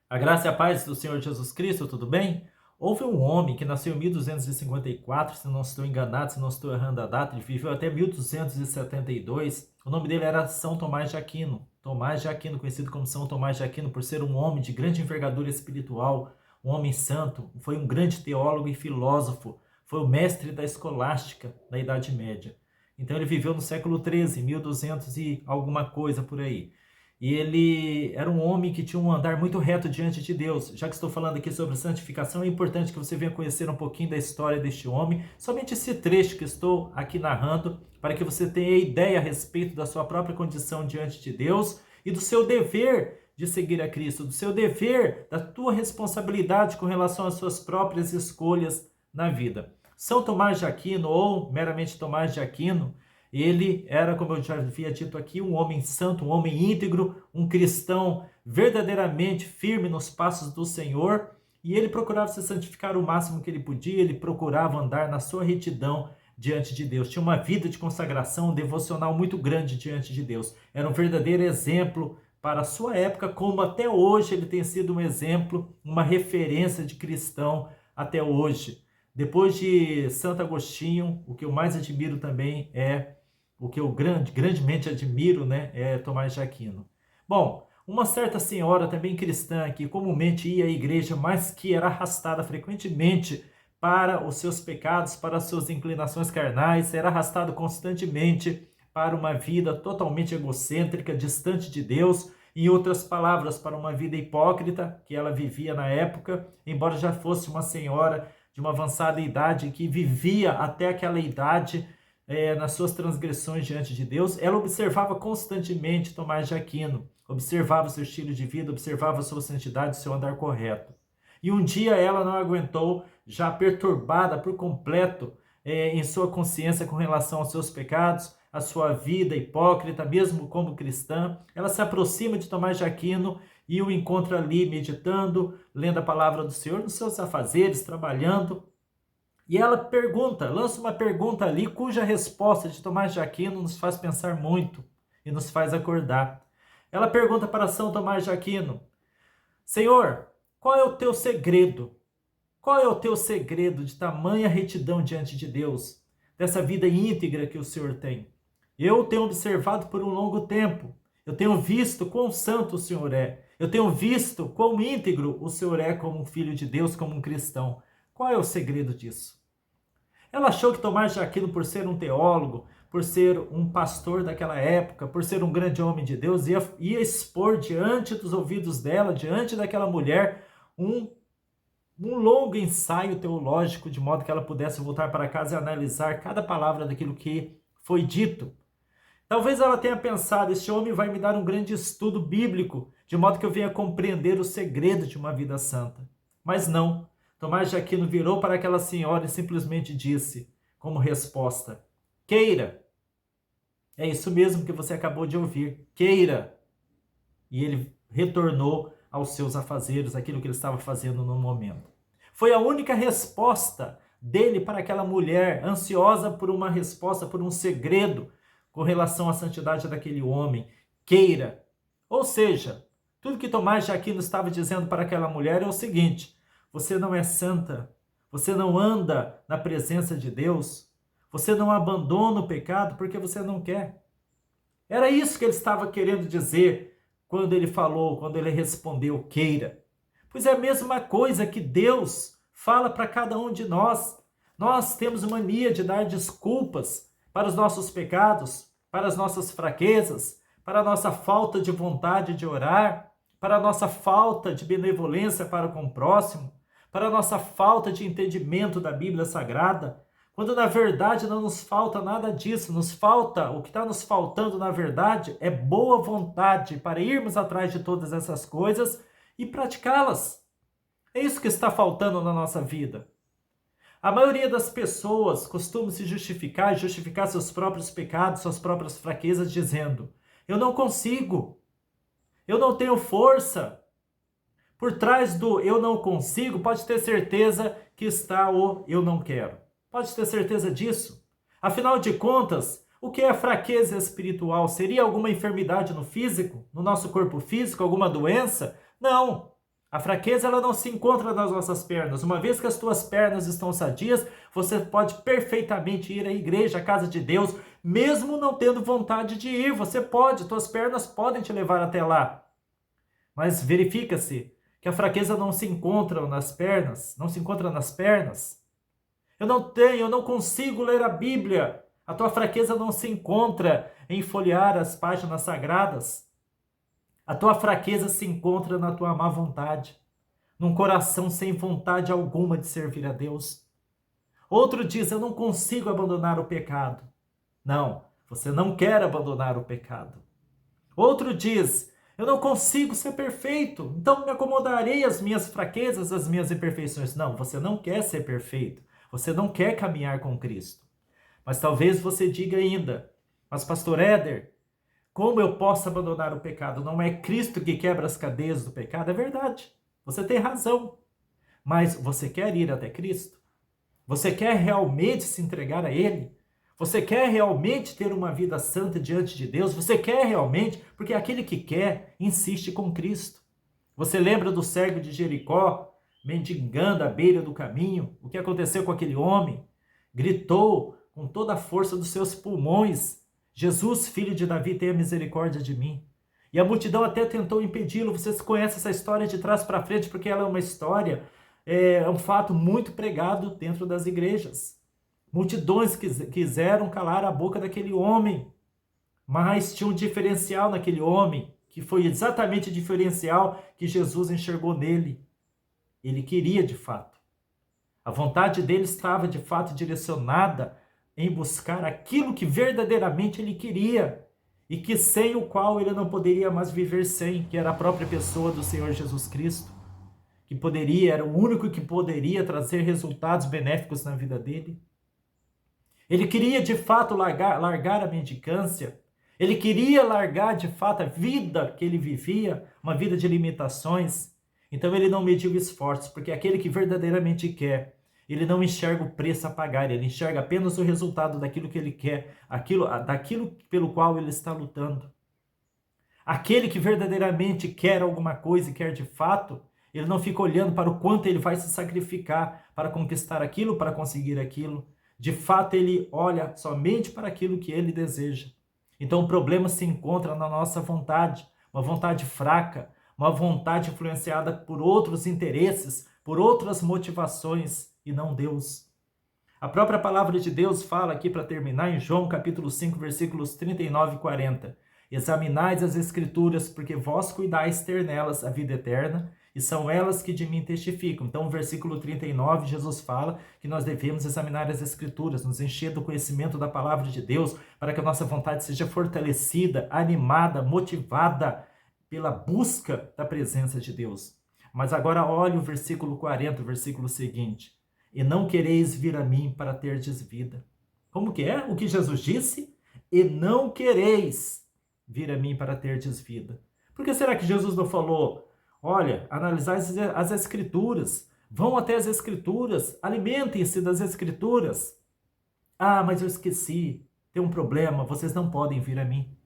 A graça e a paz do Senhor Jesus Cristo, tudo bem? Houve um homem que nasceu em 1254, se não estou enganado, se não estou errando a data, ele viveu até 1272. O nome dele era São Tomás de Aquino. Tomás de Aquino, conhecido como São Tomás de Aquino, por ser um homem de grande envergadura espiritual, um homem santo, foi um grande teólogo e filósofo, foi o mestre da escolástica da Idade Média. Então ele viveu no século XIII, 1200 e alguma coisa por aí. E ele era um homem que tinha um andar muito reto diante de Deus. Já que estou falando aqui sobre santificação, é importante que você venha conhecer um pouquinho da história deste homem, somente esse trecho que estou aqui narrando, para que você tenha ideia a respeito da sua própria condição diante de Deus e do seu dever de seguir a Cristo, do seu dever, da tua responsabilidade com relação às suas próprias escolhas na vida. São Tomás de Aquino, ou meramente Tomás de Aquino, ele era, como eu já havia dito aqui, um homem santo, um homem íntegro, um cristão verdadeiramente firme nos passos do Senhor, e ele procurava se santificar o máximo que ele podia, ele procurava andar na sua retidão diante de Deus. Tinha uma vida de consagração devocional muito grande diante de Deus. Era um verdadeiro exemplo para a sua época, como até hoje ele tem sido um exemplo, uma referência de cristão até hoje. Depois de Santo Agostinho, o que eu mais admiro também o que eu grandemente admiro, né, é Tomás de Aquino. Bom, uma certa senhora também cristã que comumente ia à igreja, mas que era arrastada frequentemente para os seus pecados, para as suas inclinações carnais, era arrastado constantemente para uma vida totalmente egocêntrica, distante de Deus, em outras palavras, para uma vida hipócrita que ela vivia na época, embora já fosse uma senhora de uma avançada idade que vivia até aquela idade nas suas transgressões diante de Deus. Ela observava constantemente Tomás de Aquino, observava o seu estilo de vida, observava a sua santidade, o seu andar correto. E um dia ela não aguentou, já perturbada por completo em sua consciência com relação aos seus pecados, a sua vida hipócrita, mesmo como cristã. Ela se aproxima de Tomás de Aquino e o encontra ali meditando, lendo a palavra do Senhor nos seus afazeres, trabalhando. E ela pergunta, lança uma pergunta ali, cuja resposta de Tomás de Aquino nos faz pensar muito e nos faz acordar. Ela pergunta para São Tomás de Aquino: Senhor, qual é o teu segredo? Qual é o teu segredo de tamanha retidão diante de Deus, dessa vida íntegra que o Senhor tem? Eu tenho observado por um longo tempo, eu tenho visto quão santo o Senhor é, eu tenho visto quão íntegro o Senhor é como um filho de Deus, como um cristão. Qual é o segredo disso? Ela achou que Tomás de Aquino, por ser um teólogo, por ser um pastor daquela época, por ser um grande homem de Deus, ia expor diante dos ouvidos dela, diante daquela mulher, um longo ensaio teológico, de modo que ela pudesse voltar para casa e analisar cada palavra daquilo que foi dito. Talvez ela tenha pensado: este homem vai me dar um grande estudo bíblico, de modo que eu venha compreender o segredo de uma vida santa. Mas não. Tomás de Aquino virou para aquela senhora e simplesmente disse, como resposta: queira. É isso mesmo que você acabou de ouvir. Queira. E ele retornou aos seus afazeres, aquilo que ele estava fazendo no momento. Foi a única resposta dele para aquela mulher, ansiosa por uma resposta, por um segredo com relação à santidade daquele homem. Queira. Ou seja, tudo que Tomás de Aquino estava dizendo para aquela mulher é o seguinte: você não é santa, você não anda na presença de Deus, você não abandona o pecado porque você não quer. Era isso que ele estava querendo dizer quando ele falou, quando ele respondeu, queira. Pois é a mesma coisa que Deus fala para cada um de nós. Nós temos mania de dar desculpas para os nossos pecados, para as nossas fraquezas, para a nossa falta de vontade de orar, para a nossa falta de benevolência para com o próximo, para a nossa falta de entendimento da Bíblia Sagrada, quando na verdade não nos falta nada disso. O que está nos faltando na verdade é boa vontade para irmos atrás de todas essas coisas e praticá-las. É isso que está faltando na nossa vida. A maioria das pessoas costuma se justificar seus próprios pecados, suas próprias fraquezas, dizendo: eu não consigo, eu não tenho força. Por trás do eu não consigo, pode ter certeza que está o eu não quero. Pode ter certeza disso. Afinal de contas, o que é fraqueza espiritual? Seria alguma enfermidade no físico, no nosso corpo físico, alguma doença? Não. A fraqueza ela não se encontra nas nossas pernas. Uma vez que as tuas pernas estão sadias, você pode perfeitamente ir à igreja, à casa de Deus, mesmo não tendo vontade de ir. Você pode, tuas pernas podem te levar até lá. Mas verifica-se que a fraqueza não se encontra nas pernas, não se encontra nas pernas. Eu não consigo ler a Bíblia. A tua fraqueza não se encontra em folhear as páginas sagradas. A tua fraqueza se encontra na tua má vontade, num coração sem vontade alguma de servir a Deus. Outro diz, eu não consigo abandonar o pecado. Não, você não quer abandonar o pecado. Outro diz, eu não consigo ser perfeito, então me acomodarei às minhas fraquezas, às minhas imperfeições. Não, você não quer ser perfeito, você não quer caminhar com Cristo. Mas talvez você diga ainda, mas pastor Éder, como eu posso abandonar o pecado? Não é Cristo que quebra as cadeias do pecado? É verdade, você tem razão. Mas você quer ir até Cristo? Você quer realmente se entregar a Ele? Você quer realmente ter uma vida santa diante de Deus? Você quer realmente? Porque aquele que quer, insiste com Cristo. Você lembra do cego de Jericó, mendigando à beira do caminho? O que aconteceu com aquele homem? Gritou com toda a força dos seus pulmões, Jesus, filho de Davi, tenha misericórdia de mim. E a multidão até tentou impedi-lo. Vocês conhecem essa história de trás para frente, porque ela é uma história, é um fato muito pregado dentro das igrejas. Multidões quiseram calar a boca daquele homem, mas tinha um diferencial naquele homem, que foi exatamente o diferencial que Jesus enxergou nele. Ele queria de fato. A vontade dele estava de fato direcionada em buscar aquilo que verdadeiramente ele queria e que sem o qual ele não poderia mais viver sem, que era a própria pessoa do Senhor Jesus Cristo, que era o único que poderia trazer resultados benéficos na vida dele. Ele queria de fato largar a mendicância, ele queria largar de fato a vida que ele vivia, uma vida de limitações. Então ele não mediu esforços, porque aquele que verdadeiramente quer, ele não enxerga o preço a pagar, ele enxerga apenas o resultado daquilo que ele quer, daquilo pelo qual ele está lutando. Aquele que verdadeiramente quer alguma coisa e quer de fato, ele não fica olhando para o quanto ele vai se sacrificar para conquistar aquilo, para conseguir aquilo. De fato, ele olha somente para aquilo que ele deseja. Então o problema se encontra na nossa vontade, uma vontade fraca, uma vontade influenciada por outros interesses, por outras motivações e não Deus. A própria palavra de Deus fala aqui para terminar em João capítulo 5, versículos 39 e 40. Examinais as escrituras, porque vós cuidais ter nelas a vida eterna, e são elas que de mim testificam. Então, no versículo 39, Jesus fala que nós devemos examinar as escrituras, nos encher do conhecimento da palavra de Deus, para que a nossa vontade seja fortalecida, animada, motivada pela busca da presença de Deus. Mas agora olhe o versículo 40, o versículo seguinte. E não quereis vir a mim para terdes vida. Como que é? O que Jesus disse? E não quereis vir a mim para terdes vida. Por que será que Jesus não falou, olha, analisai as escrituras, vão até as escrituras, alimentem-se das escrituras. Ah, mas eu esqueci, tem um problema, vocês não podem vir a mim.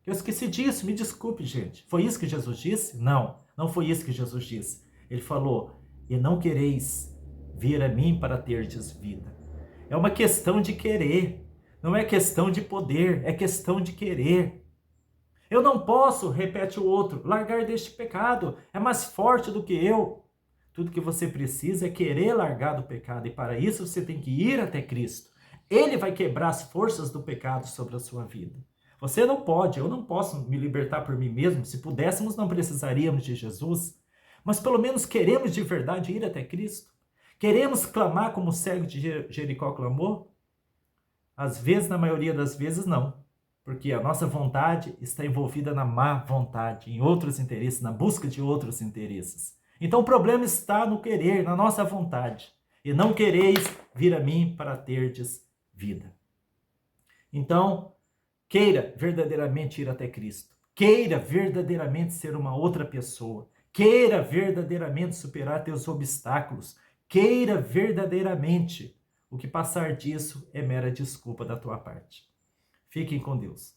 Eu esqueci disso, me desculpe, gente. Foi isso que Jesus disse? Não, não foi isso que Jesus disse. Ele falou, e não quereis vir a mim para terdes vida. É uma questão de querer, não é questão de poder, é questão de querer. Eu não posso, repete o outro, largar deste pecado, é mais forte do que eu. Tudo que você precisa é querer largar do pecado, e para isso você tem que ir até Cristo. Ele vai quebrar as forças do pecado sobre a sua vida. Você não pode, eu não posso me libertar por mim mesmo. Se pudéssemos, não precisaríamos de Jesus. Mas pelo menos queremos de verdade ir até Cristo. Queremos clamar como o cego de Jericó clamou? Às vezes, na maioria das vezes, não. Porque a nossa vontade está envolvida na má vontade, em outros interesses, na busca de outros interesses. Então o problema está no querer, na nossa vontade. E não quereis vir a mim para terdes vida. Então, queira verdadeiramente ir até Cristo. Queira verdadeiramente ser uma outra pessoa. Queira verdadeiramente superar teus obstáculos. Queira verdadeiramente. O que passar disso é mera desculpa da tua parte. Fiquem com Deus.